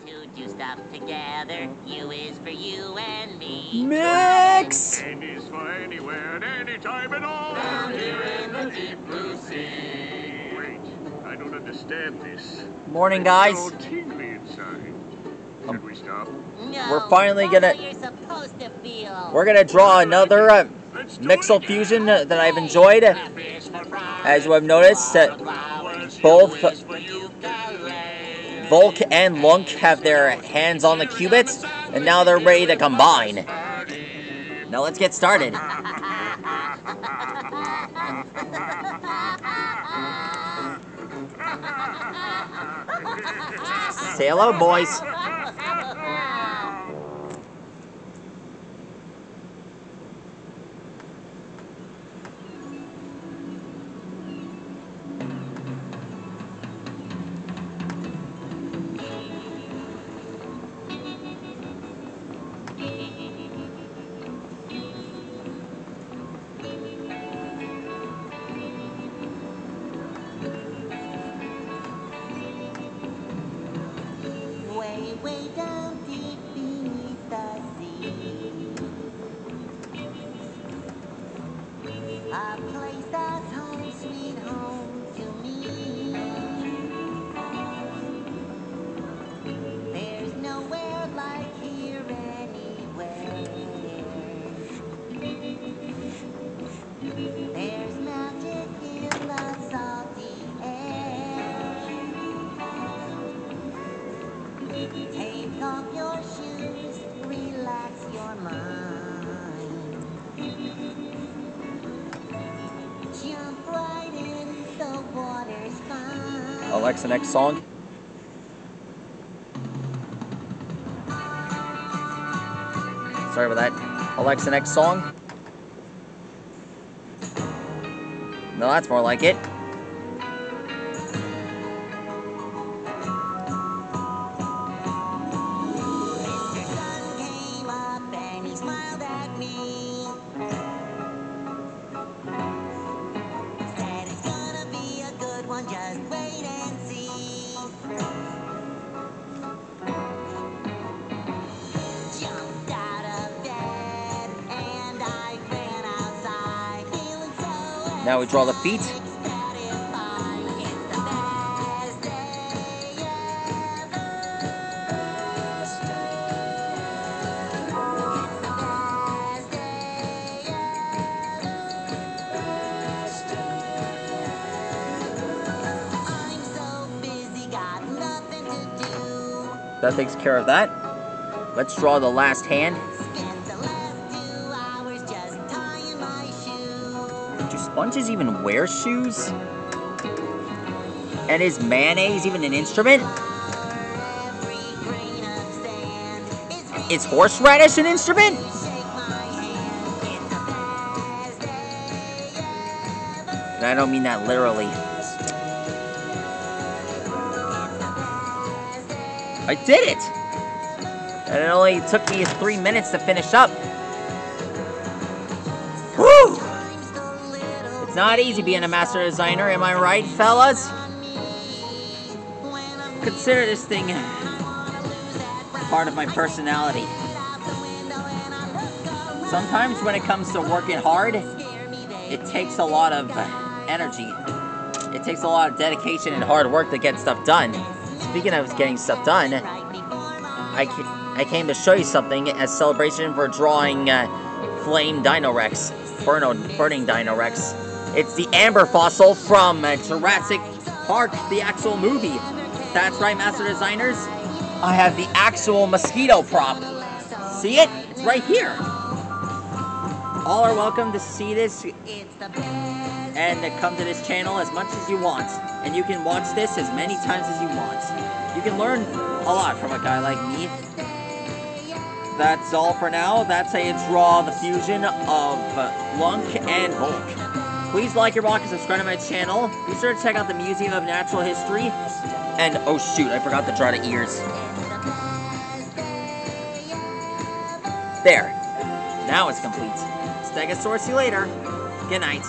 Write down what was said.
to do stuff together. U is for you and me. Mix! N is for anywhere and anytime at all. Down here in the deep blue sea. Wait, I don't understand this. Morning, It's guys. all tingly inside. Should we stop? No, We're finally that's gonna- how you're supposed to feel. We're gonna draw another Let's do Mixel it. fusion that I've enjoyed. As you have noticed, both Vulk and Lunk have their hands on the cubits, and now they're ready to combine. Now let's get started. Say hello, boys. Way, way down deep beneath the sea. A place that's home, sweet home to me. There's nowhere like here anywhere. There's magic in the salty air. Take off your shoes, relax your mind. Jump right in, the water's fine. Alexa, next song. Sorry about that. Alexa, next song. No, that's more like it. The sun came up and he smiled at me. Said it's gonna be a good one, just wait and see. Jumped out of bed and I ran outside, feeling so Now we draw the feet. satisfied. It's the best day ever. It's the best day ever. I'm so busy, got nothing to do. That takes care of that. Let's draw the last hand. Spent the last 2 hours just tying my shoe. Do sponges even wear shoes? And is mayonnaise even an instrument? Every grain of sand is Is horseradish an instrument? shake my hand. It's the best day ever. And I don't mean that literally. I did it! And it only took me 3 minutes to finish up. Whew! It's not easy being a master designer, am I right, fellas? Consider this thing part of my personality. Sometimes when it comes to working hard, it takes a lot of energy. It takes a lot of dedication and hard work to get stuff done. Speaking of getting stuff done, I came to show you something as celebration for drawing Flame Dino Rex, Burning Dino Rex. It's the amber fossil from Jurassic Park, the actual movie. That's right, master designers. I have the actual mosquito prop. See it? It's right here. All are welcome to see this and to come to this channel as much as you want. And you can watch this as many times as you want. You can learn a lot from a guy like me. That's all for now. That's how you draw the fusion of Lunk and Vulk. Please like your rock and subscribe to my channel. Be sure to check out the Museum of Natural History. And, oh shoot, I forgot to draw the ears. There. Now it's complete. Stegosaurus, see you later. Good night.